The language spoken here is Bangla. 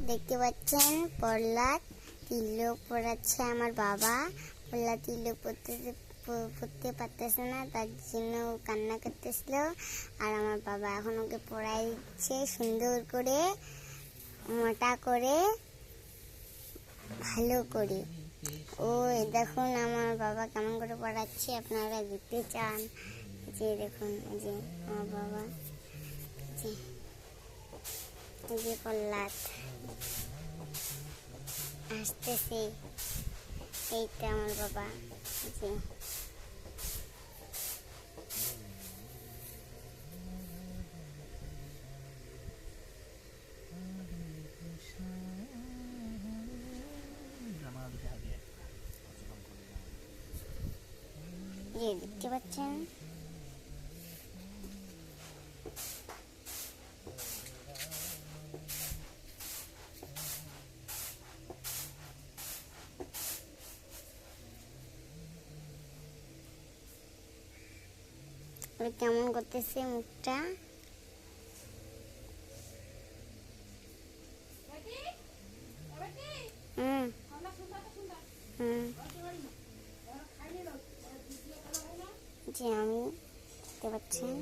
দেখতে পাচ্ছেন প্রহ্লাদ তিলক পড়াচ্ছে আমার বাবা। প্রহ্লাদ তিলক পড়তে পারতেছে না, তার জন্য কান্না করতেছিল। আর আমার বাবা এখন ওকে পড়াই দিচ্ছে সুন্দর করে, মোটা করে, ভালো করে। ও দেখুন আমার বাবা কেমন করে পড়াচ্ছে, আপনারা দেখতে চান? যে দেখুন, এই যে আমার বাবা, এই যে প্রহ্লাদ আসতেছে, এইটা আমার বাবা। যে দেখতে পাচ্ছেন, কেমন করতেছে মুখটা। যে আমি দেখতে পাচ্ছেন